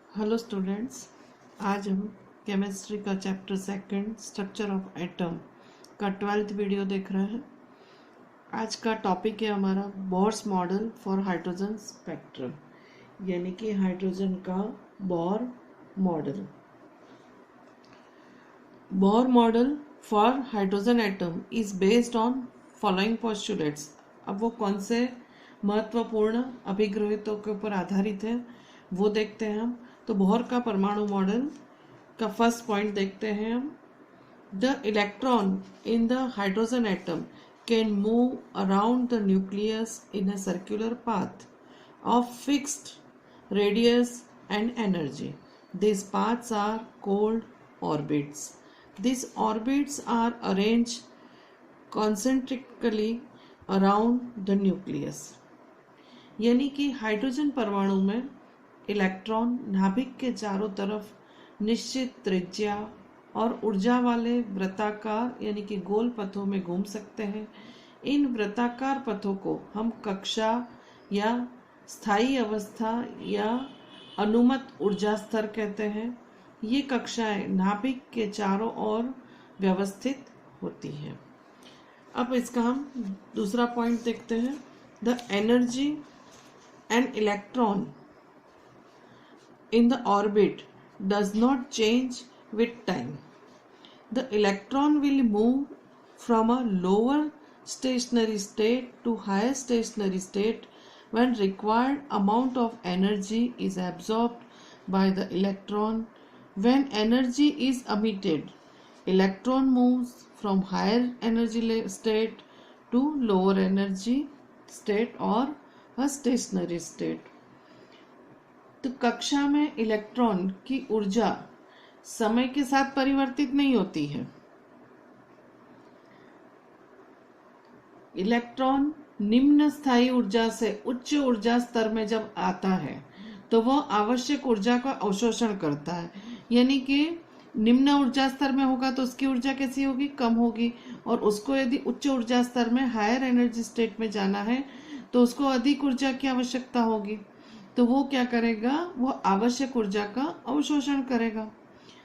Hello students, आज हम chemistry का chapter second structure of atom का 12th वीडियो देख रहे हैं। आज का टॉपिक है हमारा Bohr's model for hydrogen spectrum, यानी कि हाइड्रोजन का Bohr model. Bohr model for hydrogen atom is based on following postulates. अब वो कौन से महत्वपूर्ण अभिग्रहितों के ऊपर आधारित है वो देखते हैं हम। तो बोहर का परमाणु मॉडल का फर्स्ट पॉइंट देखते हैं हम। The electron in the hydrogen atom can move around the nucleus in a circular path of fixed radius and energy. These paths are called orbits. These orbits are arranged concentrically around the nucleus. यानी कि hydrogen परमाणु में electron नाभिक के चारों तरफ निश्चित त्रिज्या और ऊर्जा वाले वृत्ताकार यानी कि गोल पथों में घूम सकते हैं। इन वृत्ताकार पथों को हम कक्षा या स्थायी अवस्था या अनुमत ऊर्जा स्तर कहते हैं। ये कक्षाएं नाभिक के चारों ओर व्यवस्थित होती हैं। अब इसका हम दूसरा पॉइंट देखते हैं। The energy and electron in the orbit does not change with time. The electron will move from a lower stationary state to higher stationary state when required amount of energy is absorbed by the electron. When energy is emitted, electron moves from higher energy state to lower energy state or a stationary state. तो कक्षा में electron की ऊर्जा समय के साथ परिवर्तित नहीं होती है। इलेक्ट्रॉन निम्न स्थायी ऊर्जा से उच्च ऊर्जा स्तर में जब आता है तो वह आवश्यक ऊर्जा का अवशोषण करता है। यानी कि निम्न ऊर्जा स्तर में होगा तो उसकी ऊर्जा कैसी होगी, कम होगी, और उसको यदि उच्च ऊर्जा स्तर में हायर एनर्जी स्टेट में जाना है तो उसको अधिक ऊर्जा की आवश्यकता होगी। तो वो क्या करेगा, वो आवश्यक ऊर्जा का अवशोषण करेगा।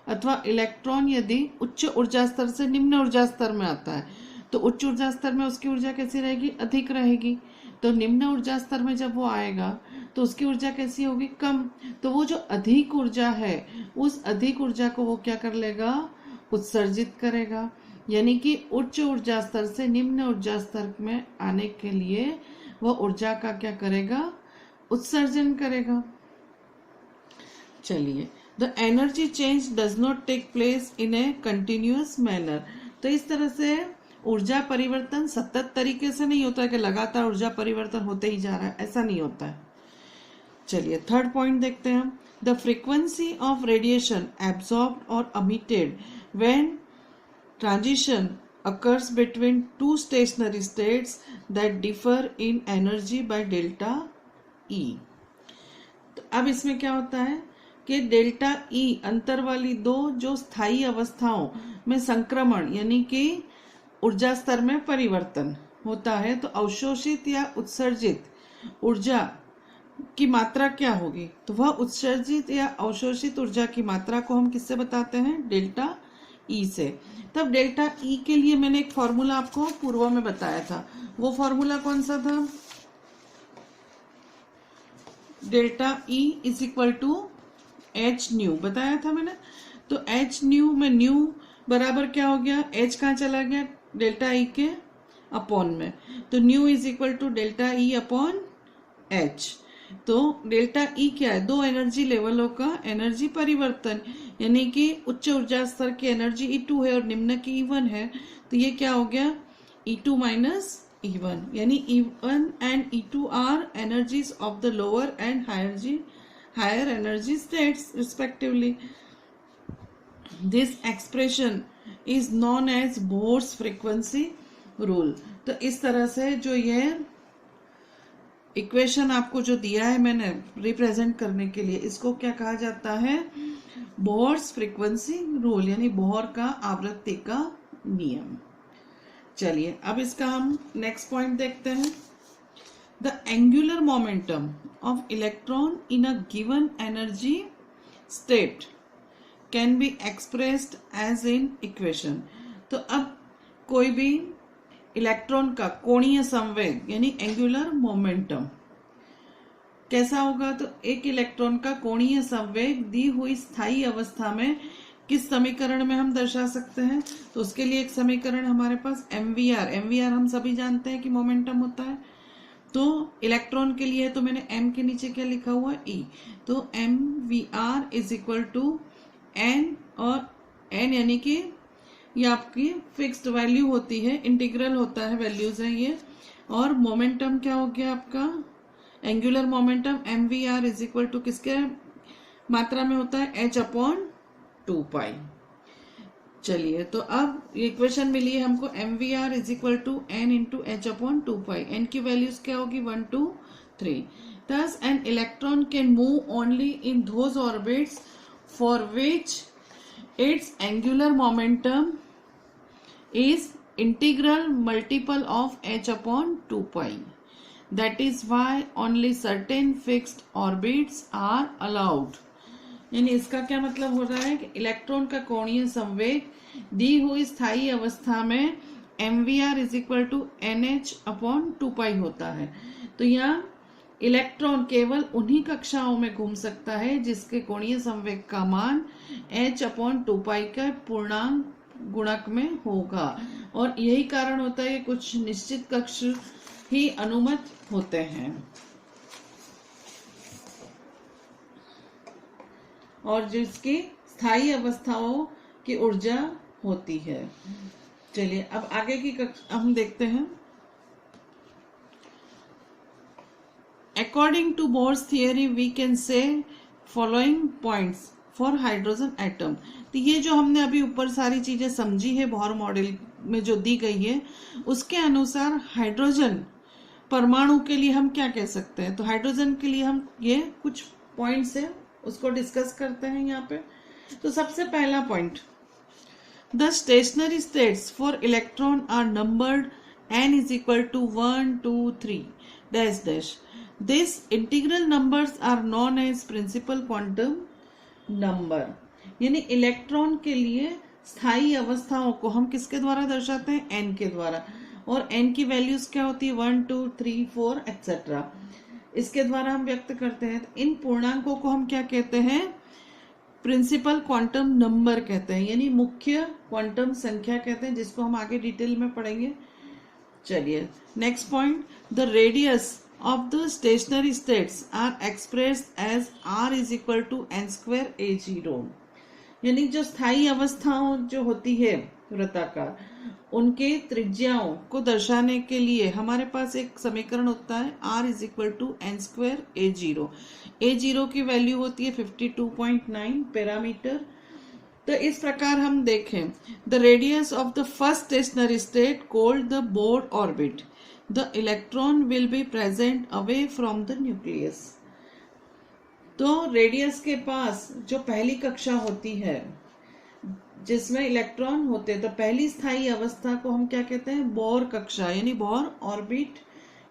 अथवा इलेक्ट्रॉन यदि उच्च ऊर्जा स्तर से निम्न ऊर्जा स्तर में आता है तो उच्च ऊर्जा स्तर में उसकी ऊर्जा कैसी रहेगी, अधिक रहेगी। तो निम्न ऊर्जा स्तर में जब वो आएगा तो उसकी ऊर्जा कैसी होगी, कम। तो वो जो अधिक ऊर्जा है उस अधिक ऊर्जा को वो क्या कर लेगा, उत्सर्जित करेगा। यानी कि उच्च ऊर्जा स्तर से निम्न ऊर्जा स्तर में आने के लिए वह ऊर्जा का क्या करेगा, उत्सर्जन करेगा। चलिए, the energy change does not take place in a continuous manner. तो इस तरह से ऊर्जा परिवर्तन सतत तरीके से नहीं होता है कि लगातार ऊर्जा परिवर्तन होते ही जा रहा है, ऐसा नहीं होता है। चलिए, थर्ड पॉइंट देखते हैं हम। The frequency of radiation absorbed और emitted when transition occurs between two stationary states that differ in energy by delta E। तो अब इसमें क्या होता है कि डेल्टा E अंतर वाली दो जो स्थायी अवस्थाओं में संक्रमण यानी कि ऊर्जा स्तर में परिवर्तन होता है तो अवशोषित या उत्सर्जित ऊर्जा की मात्रा क्या होगी, तो वह उत्सर्जित या अवशोषित ऊर्जा की मात्रा को हम किससे बताते हैं, डेल्टा E से। तब डेल्टा E के लिए मैंने एक फॉर्मूला आपको पूर्व में बताया था। वो फॉर्मूला कौन सा था, delta E is equal to h nu बताया था मैंने। तो एच न्यू में न्यू बराबर क्या हो गया, एच कहाँ चला गया, डेल्टा E के अपॉन में। तो nu is equal to delta E upon h. तो डेल्टा E क्या है, दो एनर्जी लेवलों का एनर्जी परिवर्तन, यानी कि उच्च ऊर्जा स्तर की एनर्जी E2 है और निम्न की E1 है। तो ये क्या हो गया, E2 माइनस E1, यानी E1 and E2 are energies of the lower and higher energy states respectively. This expression is known as Bohr's frequency rule. तो इस तरह से जो ये इक्वेशन आपको जो दिया है मैंने रिप्रेजेंट करने के लिए, इसको क्या कहा जाता है, बोहर्स फ्रीक्वेंसी रूल, यानी बोहर का आवृत्ति का नियम। चलिए, अब इसका हम नेक्स्ट पॉइंट देखते हैं। The angular momentum of electron in a given energy state can be expressed as in equation. तो अब कोई भी इलेक्ट्रॉन का कोणीय संवेग यानी एंगुलर मोमेंटम कैसा होगा, तो एक इलेक्ट्रॉन का कोणीय संवेग दी हुई स्थायी अवस्था में किस समीकरण में हम दर्शा सकते हैं, तो उसके लिए एक समीकरण हमारे पास mvr हम सभी जानते हैं कि मोमेंटम होता है, तो इलेक्ट्रॉन के लिए तो मैंने m के नीचे क्या लिखा हुआ है e, तो mvr is equal to n, और n यानी कि ये आपकी फिक्स्ड वैल्यू होती है, इंटीग्रल होता है, वैल्यूज है ये, और मोमेंटम क्या हो गया आपका angular momentum mvr is equal to किसके मात्रा में होता है h/2π। चलिए तो अब ये इक्वेशन मिली है हमको mvr is equal to n into h/2π। n की वैल्यूज क्या होगी 1 2 3। Thus an electron can move only in those orbits for which its angular momentum is integral multiple of h/2π. That is why only certain fixed orbits are allowed. यानी इसका क्या मतलब हो रहा है कि इलेक्ट्रॉन का कोणीय संवेग दी हुई स्थायी अवस्था में mvr is equal to nh/2π होता है। तो यहाँ इलेक्ट्रॉन केवल उन्हीं कक्षाओं में घूम सकता है जिसके कोणीय संवेग का मान h/2π का पूर्णांक गुणक में होगा, और यही कारण होता है कि कुछ निश्चित कक्ष ही अनुमत होते हैं और जिसकी स्थायी अवस्थाओं की ऊर्जा होती है। चलिए अब आगे की कक्षा हम देखते हैं। According to Bohr's theory, we can say following points for hydrogen atom. तो ये जो हमने अभी ऊपर सारी चीजें समझी है बोहर मॉडल में जो दी गई है, उसके अनुसार हाइड्रोजन परमाणु के लिए हम क्या कह सकते हैं, तो हाइड्रोजन के लिए हम ये कुछ पॉइंट्स है उसको डिस्कस करते हैं यहाँ पे। तो सबसे पहला point, the stationary states for electron are numbered n is equal to 1 2 3 dash dash. This integral numbers are known as principal quantum number. यानी इलेक्ट्रॉन के लिए स्थायी अवस्थाओं को हम किसके द्वारा दर्शाते हैं, n के द्वारा, और n की वैल्यूज क्या होती है 1 2 3 4 एक्सेट्रा, इसके द्वारा हम व्यक्त करते हैं। तो इन पूर्णांकों को हम क्या कहते हैं, प्रिंसिपल क्वांटम नंबर कहते हैं, यानी मुख्य क्वांटम संख्या कहते हैं, जिसको हम आगे डिटेल में पढ़ेंगे। चलिए next point, the radius of the stationary states are expressed as r is equal to n square a0। यानी जो स्थायी अवस्थाओं जो होती है वृत्ताकार, उनके त्रिज्याओं को दर्शाने के लिए हमारे पास एक समीकरण होता है r is equal to n square a0। a0 की वैल्यू होती है 52.9 पैरामीटर। तो इस प्रकार हम देखें, the radius of the first stationery state called the Bohr orbit, the electron will be present away from the nucleus। तो रेडियस के पास जो पहली कक्षा होती है जिसमें इलेक्ट्रॉन होते हैं, तो पहली स्थायी अवस्था को हम क्या कहते हैं, बोर कक्षा यानी बोर ऑर्बिट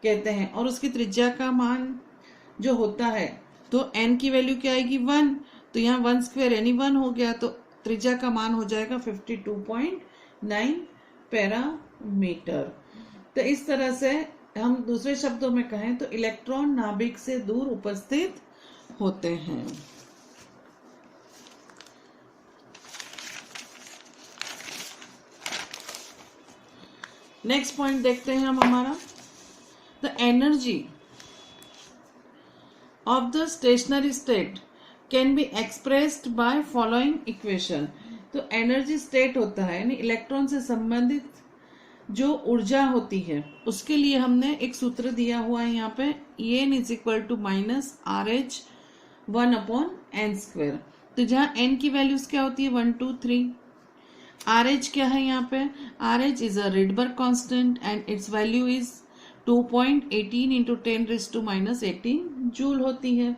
कहते हैं, और उसकी त्रिज्या का मान जो होता है, तो n की वैल्यू क्या आएगी 1, तो यहाँ 1 स्क्वायर यानी 1 हो गया, तो त्रिज्या का मान हो जाएगा 52.9 पैरामीटर। तो इस तरह से हम दूसरे शब्दों में कहें तो इलेक्ट्रॉन नाभिक से दूर उपस्थित होते हैं। नेक्स्ट पॉइंट देखते हैं हम हमारा, the energy of the stationery state can be expressed by following equation. तो एनर्जी स्टेट होता है यानी इलेक्ट्रॉन से संबंधित जो ऊर्जा होती है, उसके लिए हमने एक सूत्र दिया हुआ है यहाँ पे, En is equal to minus RH 1/n²। तो जहाँ n की वैल्यूज क्या होती है 1 2 3, RH क्या है यहाँ पे, RH is a Rydberg constant and it's value is 2.18 into 10⁻⁻18 joule होती है।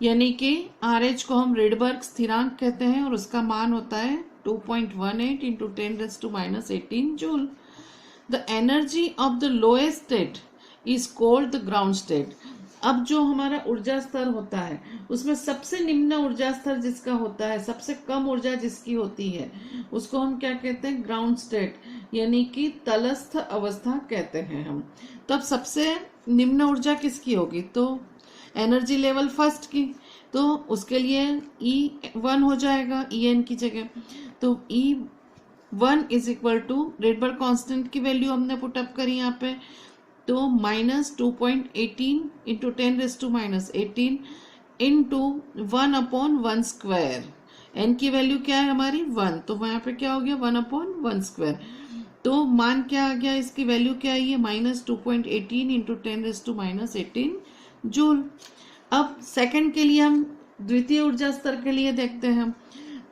यानी कि RH को हम रिडबर्ग स्थिरांक कहते हैं और उसका मान होता है 2.18 into 10⁻⁻18 joule. The energy of the lowest state is called the ground state। अब जो हमारा ऊर्जा स्तर होता है उसमें सबसे निम्न ऊर्जा स्तर जिसका होता है, सबसे कम ऊर्जा जिसकी होती है, उसको हम क्या कहते हैं? ग्राउंड स्टेट, यानी कि तलस्थ अवस्था कहते हैं हम। तो अब सबसे निम्न ऊर्जा किसकी होगी? तो एनर्जी लेवल फर्स्ट की, तो उसके लिए E1 हो जाएगा En की जगह। तो E1 is equal to Rydberg constant की वैल्यू हमने पुटअप करी यहाँ पे, तो -2.18 इंटू 10⁻⁻18 इंटू 1/1²। n की वैल्यू क्या है हमारी? 1, तो वहां पे क्या हो गया? 1/1²। तो मान क्या आ गया? इसकी वैल्यू क्या आई है? -2.18 इंटू 10⁻⁻18 जूल। अब सेकंड के लिए हम द्वितीय ऊर्जा स्तर के लिए देखते हैं हम,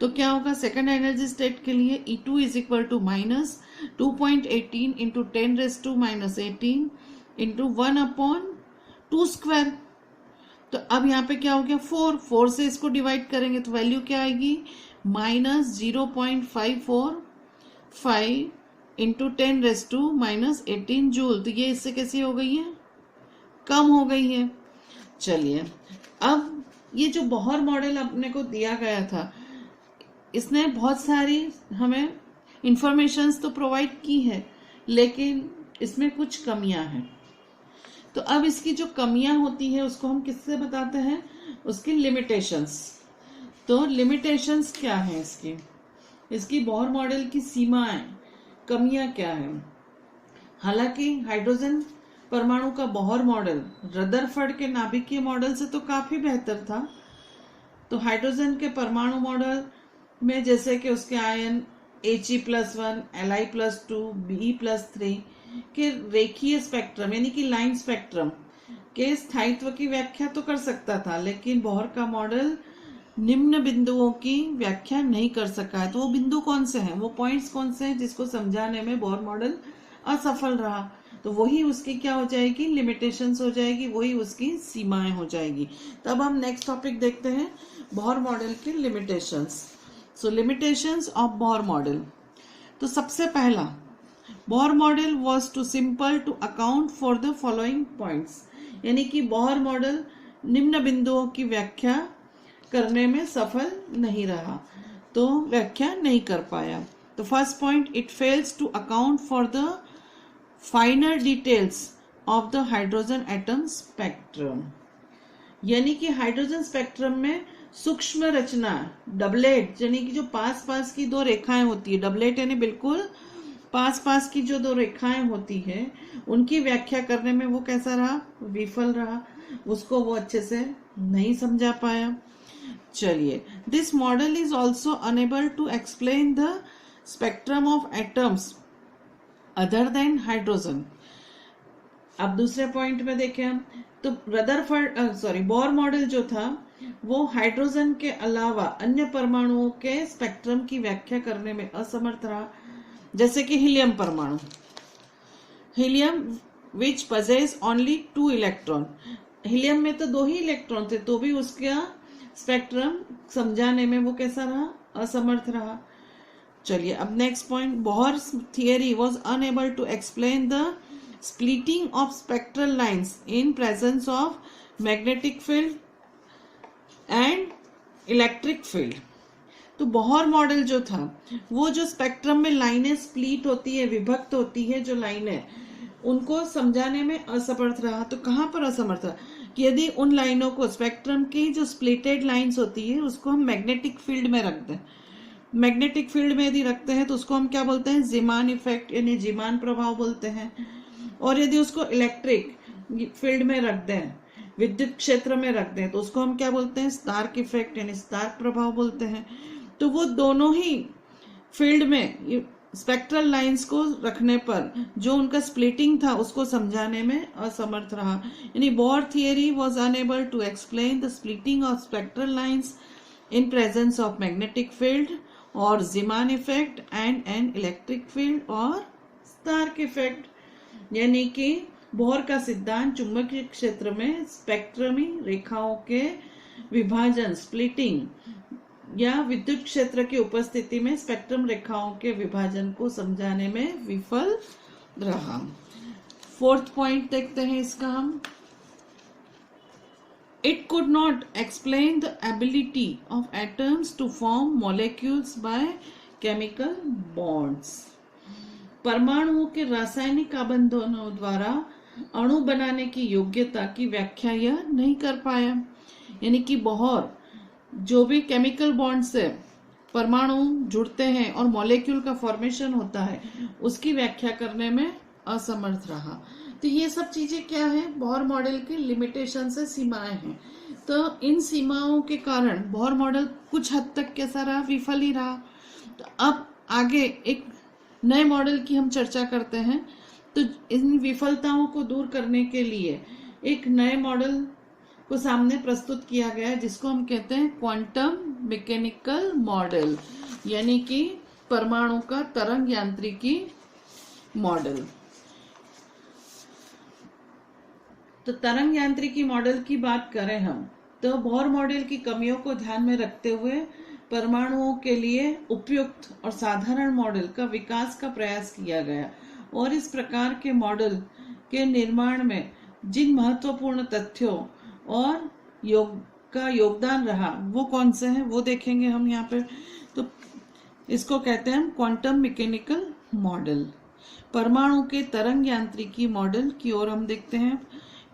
तो क्या होगा? सेकंड एनर्जी स्टेट के लिए E2 is equal to -2.18 into 10⁻⁻18 into 1/2²। तो अब यहाँ पे क्या हो गया? 4 से इसको डिवाइड करेंगे तो वैल्यू क्या आएगी? -0.545 इंटू 10⁻⁻18 जूल। तो ये इससे कैसी हो गई है? कम हो गई है। चलिए, अब ये जो बोहर मॉडल अपने को दिया गया था, इसने बहुत सारी हमें इंफॉर्मेशंस तो प्रोवाइड की है, लेकिन इसमें कुछ कमियां हैं। तो अब इसकी जो कमियां होती है उसको हम किससे बताते हैं? उसकी लिमिटेशंस। तो लिमिटेशंस क्या है इसकी बोहर मॉडल की सीमाएं, कमियां क्या है? हालांकि हाइड्रोजन परमाणु का बोहर मॉडल रदरफर्ड के नाभिकीय मॉडल से तो काफी बेहतर था। तो हाइड्रोजन के परमाणु मॉडल में जैसे कि उसके आयन He+1, Li+2, Be+3 के रेखीय स्पेक्ट्रम यानी कि लाइन स्पेक्ट्रम के स्थायित्व की व्याख्या तो कर सकता था, लेकिन बोहर का मॉडल निम्न बिंदुओं की व्याख्या नहीं कर सका है। तो वो बिंदु कौन से हैं, वो पॉइंट्स कौन से हैं जिसको समझाने में बोहर मॉडल असफल रहा? तो वही उसकी क्या हो जाएगी? लिमिटेशंस हो जाएगी, वही उसकी सीमाएं हो जाएगी। तब हम नेक्स्ट टॉपिक देखते हैं, बोहर मॉडल की limitations. So limitations of Bohr model. तो सबसे पहला, Bohr model was too simple to account for the following points, यानी कि बोहर मॉडल निम्न बिंदुओं की व्याख्या करने में सफल नहीं रहा, तो व्याख्या नहीं कर पाया। तो first point, it fails to account for the finer details of the hydrogen atom spectrum, यानी कि हाइड्रोजन स्पेक्ट्रम में सूक्ष्म रचना, डबलेट, यानी कि जो पास पास की दो रेखाएं होती है, डबलेट यानी बिल्कुल पास पास की जो दो रेखाएं होती है, उनकी व्याख्या करने में वो कैसा रहा? विफल रहा, उसको वो अच्छे से नहीं समझा पाया। चलिए, this model is also unable to explain the spectrum of atoms other than hydrogen. अब दूसरे पॉइंट में देखें हम, तो बोहर मॉडल जो था वो हाइड्रोजन के अलावा अन्य परमाणुओं के स्पेक्ट्रम की व्याख्या करने में असमर्थ रहा, जैसे कि हीलियम परमाणु, हीलियम विच पजेस ओनली 2 इलेक्ट्रॉन। हीलियम में तो 2 ही इलेक्ट्रॉन थे, तो भी उसका स्पेक्ट्रम समझाने में वो कैसा रहा? असमर्थ रहा। चलिए, अब next point, Bohr's theory was unable to explain the splitting of spectral lines in presence of magnetic field and electric field. तो बोहर मॉडल जो था वो जो स्पेक्ट्रम में लाइनें स्प्लिट होती है, विभक्त होती है जो लाइनें, उनको समझाने में असमर्थ रहा। तो कहाँ पर असमर्थ रहा? कि यदि उन लाइनों को, स्पेक्ट्रम की जो स्प्लिटेड लाइंस होती है उसको हम मैग्नेटिक फील्ड में रख दें, मैग्नेटिक फील्ड में यदि रखते हैं तो उसको हम क्या बोलते हैं? जीमान इफेक्ट यानी जीमान प्रभाव बोलते हैं। और यदि उसको इलेक्ट्रिक फील्ड में रख दें, विद्युत क्षेत्र में रख दें, तो उसको हम क्या बोलते हैं? स्टार्क इफेक्ट यानी स्टार्क प्रभाव बोलते हैं। तो वो दोनों ही फील्ड में स्पेक्ट्रल लाइंस को रखने पर जो उनका स्प्लिटिंग था उसको समझाने में असमर्थ रहा, यानी Bohr theory was unable to explain the splitting of spectral lines in presence of magnetic field और Zeeman effect and an electric field और स्टार्क इफेक्ट, यानी कि बोहर का सिद्धांत चुंबकीय क्षेत्र में स्पेक्ट्रमी रेखाओं के विभाजन, स्प्लिटिंग या विद्युत क्षेत्र की उपस्थिति में स्पेक्ट्रम रेखाओं के विभाजन को समझाने में विफल रहा। फोर्थ पॉइंट देखते हैं इसका हम, It could not explain the ability of atoms to form molecules by chemical bonds. परमाणुओं के रासायनिक आबंधनों द्वारा अणु बनाने की योग्यता की व्याख्या यह नहीं कर पाया। यानी कि बोहर जो भी केमिकल बॉन्ड से परमाणु जुड़ते हैं और मॉलिक्यूल का फॉर्मेशन होता है, उसकी व्याख्या करने में असमर्थ रहा। तो ये सब चीजें क्या है, बोहर मॉडल की लिमिटेशन से सीमाएं हैं। तो इन सीमाओं के कारण बोहर मॉडल कुछ हद तक कैसा रहा, विफल ही रहा। तो अब आगे एक नए मॉडल की हम चर्चा करते हैं। तो इन विफलताओं को दूर करने के लिए एक नए मॉडल को सामने प्रस्तुत किया गया है, जिसको हम कहते हैं क्वांटम मैकेनिकल मॉडल, यानी कि परमाणु का तरंग यांत्रिकी मॉडल। तो तरंग यांत्रिकी मॉडल की बात करें हम, तो बोहर मॉडल की कमियों को ध्यान में रखते हुए परमाणुओं के लिए उपयुक्त और साधारण मॉडल का विकास का प्रयास किया गया। और इस प्रकार के मॉडल के निर्माण में जिन महत्वपूर्ण तथ्यों और योगदान रहा, वो कौन से हैं वो देखेंगे हम यहाँ पे। तो इसको कहते हैं हम क्वांटम मैकेनिकल मॉडल। परमाणु के तरंग यांत्रिकी मॉडल की ओर हम देखते हैं।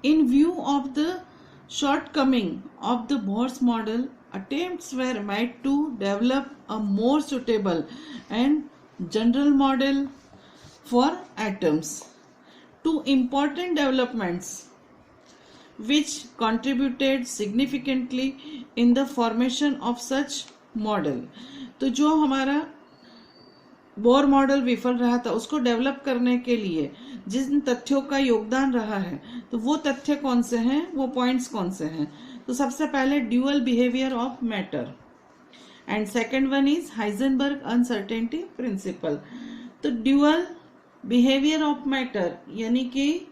इन view of the shortcoming of the Bohr's model, attempts were made to develop a more suitable and general model for atoms. Two important developments which contributed significantly in the formation of such model. तो जो हमारा Bohr model विफल रहा था, उसको develop करने के लिए जिन तथ्यों का योगदान रहा है, तो वो तथ्य कौन से हैं, वो पॉइंट्स कौन से हैं। तो सबसे पहले dual behaviour of matter, and second one is Heisenberg uncertainty principle. तो ड्यूअल बिहेवियर ऑफ मैटर यानी कि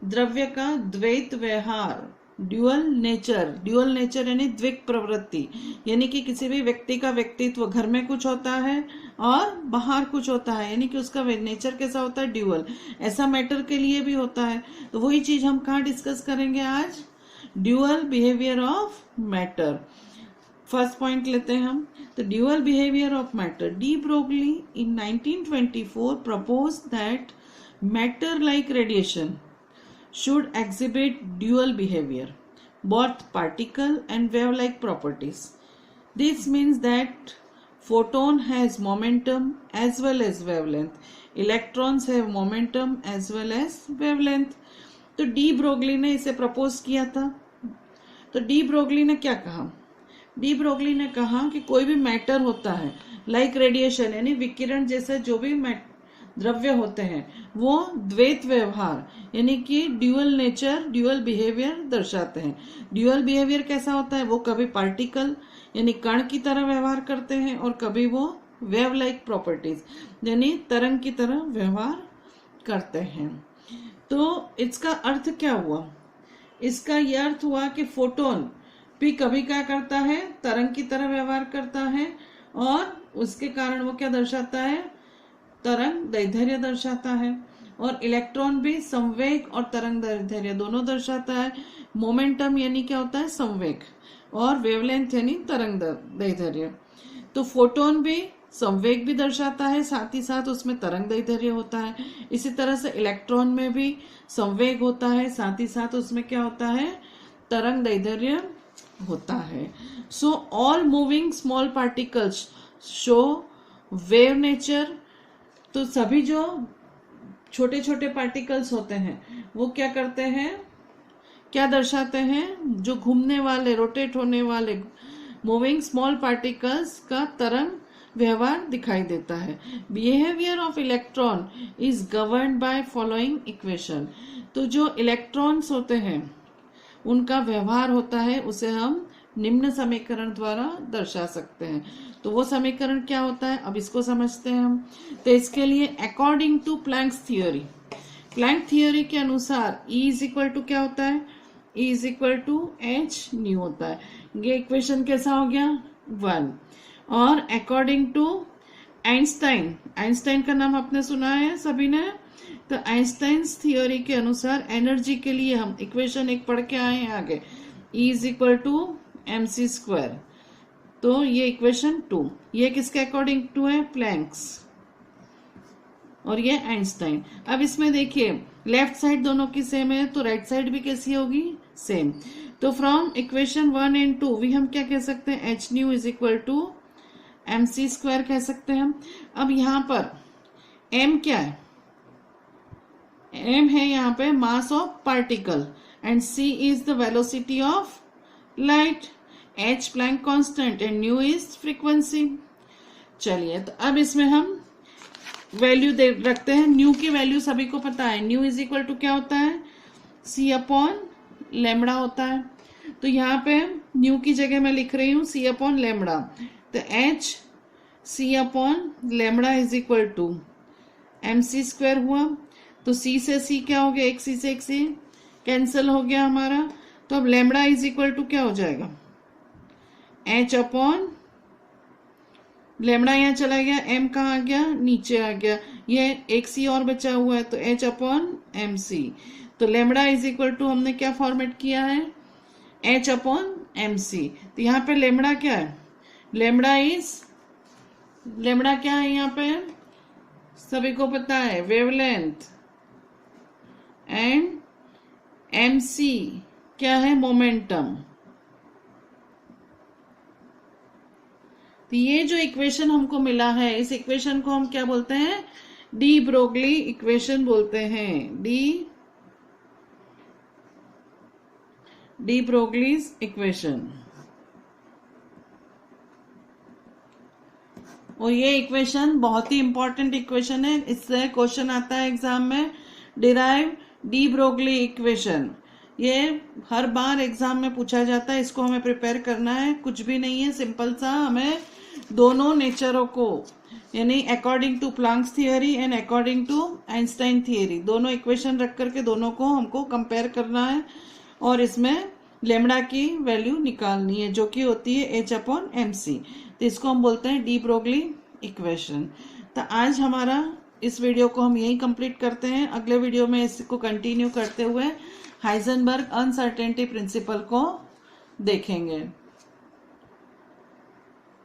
द्रव्य का द्वैत व्यवहार, ड्यूअल नेचर यानी द्विक प्रवृत्ति, यानी कि किसी भी व्यक्ति का व्यक्तित्व घर में कुछ होता है और बाहर कुछ होता है, यानी कि उसका नेचर कैसा होता है, ड्यूअल। ऐसा मैटर के लिए भी होता है। तो वही चीज हम कहाँ डिस्कस करेंगे आज, dual behaviour of matter. First point लेते हैं हम, तो dual behaviour of matter. De Broglie in 1924 propose that matter like radiation should exhibit dual behavior, both particle and wave-like properties. This means that photon has momentum as well as wavelength. Electrons have momentum as well as wavelength. तो de Broglie ने इसे propose किया था। तो de Broglie ने क्या कहा, de Broglie ने कहा कि कोई भी मैटर होता है लाइक रेडिएशन यानी विकिरण जैसे जो भी द्रव्य होते हैं, वो द्वैत व्यवहार यानी कि ड्यूअल नेचर, ड्यूअल बिहेवियर दर्शाते हैं। ड्यूअल बिहेवियर कैसा होता है, वो कभी पार्टिकल यानी कण की तरह व्यवहार करते हैं और कभी वो वेव लाइक प्रॉपर्टीज यानी तरंग की तरह व्यवहार करते हैं। तो इसका अर्थ क्या हुआ, इसका यह अर्थ हुआ कि फोटोन भी कभी क्या करता है, तरंग की तरह व्यवहार करता है, और उसके कारण वो क्या दर्शाता है, तरंग दैर्ध्य दर्शाता है। और इलेक्ट्रॉन भी संवेग और तरंग दैर्ध्य दोनों दर्शाता है। मोमेंटम यानी क्या होता है, संवेग, और वेवलेंथ यानी तरंग दैर्ध्य। तो फोटोन भी संवेग भी दर्शाता है, साथ ही साथ उसमें तरंग दैर्ध्य होता है। इसी तरह से इलेक्ट्रॉन में भी संवेग होता है, साथ ही साथ उसमें क्या होता है, तरंग दैर्ध्य होता है। So all moving small particles show wave nature. तो सभी जो छोटे छोटे पार्टिकल्स होते हैं वो क्या करते हैं, क्या दर्शाते हैं, जो घूमने वाले, रोटेट होने वाले मूविंग स्मॉल पार्टिकल्स का तरंग व्यवहार दिखाई देता है। Behaviour of electron is governed by following equation. तो जो इलेक्ट्रॉन्स होते हैं उनका व्यवहार होता है, उसे हम निम्न समीकरण द्वारा दर्शा सकते हैं। तो वो समीकरण क्या होता है, अब इसको समझते हैं हम। तो इसके लिए according to Planck's theory, Planck theory के अनुसार E इज इक्वल टू क्या होता है, E is equal to h nu होता है। ये इक्वेशन कैसा हो गया, 1। और अकॉर्डिंग टू आइंस्टाइन, आइंस्टाइन का नाम आपने सुना है सभी ने। तो आइंस्टाइन थियोरी के अनुसार एनर्जी के लिए हम इक्वेशन एक पढ़ के आए हैं आगे। E is equal to m c square. तो ये इक्वेशन 2, ये किसके अकॉर्डिंग टू है? प्लैंक्स, और ये आइंस्टाइन। अब इसमें देखिए लेफ्ट साइड दोनों की सेम है, तो राइट साइड भी कैसी होगी? सेम। तो फ्रॉम इक्वेशन 1 एंड 2 भी हम क्या कह सकते हैं? H nu is equal to m c square कह सकते हैं हम। अब यहाँ पर m क्या है? m है यहाँ पे mass of particle, and c is the velocity of light, h Planck constant and nu is frequency. चलिए, तो अब इसमें हम वैल्यू दे रखते हैं। न्यू की वैल्यू सभी को पता है, न्यू इज इक्वल टू क्या होता है? c अपॉन लेमड़ा होता है। तो यहाँ पे न्यू की जगह मैं लिख रही हूँ c अपॉन लेमड़ा। तो h c upon lambda is equal to m c square हुआ। तो c से c क्या हो गया? एक c से एक c कैंसिल हो गया हमारा। तो अब लेमड़ा इज इक्वल टू क्या हो जाएगा? h अपॉन लेमड़ा यहाँ चला गया, m कहाँ आ गया? नीचे आ गया। ये एक c और बचा हुआ है, तो h अपॉन एम सी। तो लेमड़ा इज इक्वल टू हमने क्या फॉर्मेट किया है? h upon m c. तो यहाँ पे लेमड़ा क्या है? लेमड़ा क्या है यहाँ पे? सभी को पता है, वेवलेंथ, एंड एम सी क्या है? मोमेंटम। तो ये जो इक्वेशन हमको मिला है, इस इक्वेशन को हम क्या बोलते हैं? डी ब्रोगली इक्वेशन बोलते हैं। D Broglie's equation. और ये इक्वेशन बहुत ही इंपॉर्टेंट इक्वेशन है, इससे क्वेश्चन आता है एग्जाम में, डिराइव डी ब्रोगली इक्वेशन। ये हर बार एग्जाम में पूछा जाता है, इसको हमें प्रिपेयर करना है। कुछ भी नहीं है, सिंपल सा हमें दोनों नेचरों को, यानी according to Planck's theory and according to Einstein theory, दोनों इक्वेशन रख करके दोनों को हमको कंपेयर करना है, और इसमें लेमड़ा की वैल्यू निकालनी है जो कि होती है h अपॉन एम सी। तो इसको हम बोलते हैं डी ब्रोगली इक्वेशन। तो आज हमारा इस वीडियो को हम यही कंप्लीट करते हैं। अगले वीडियो में इसको कंटिन्यू करते हुए हाइजेनबर्ग अनसर्टेनिटी प्रिंसिपल को देखेंगे।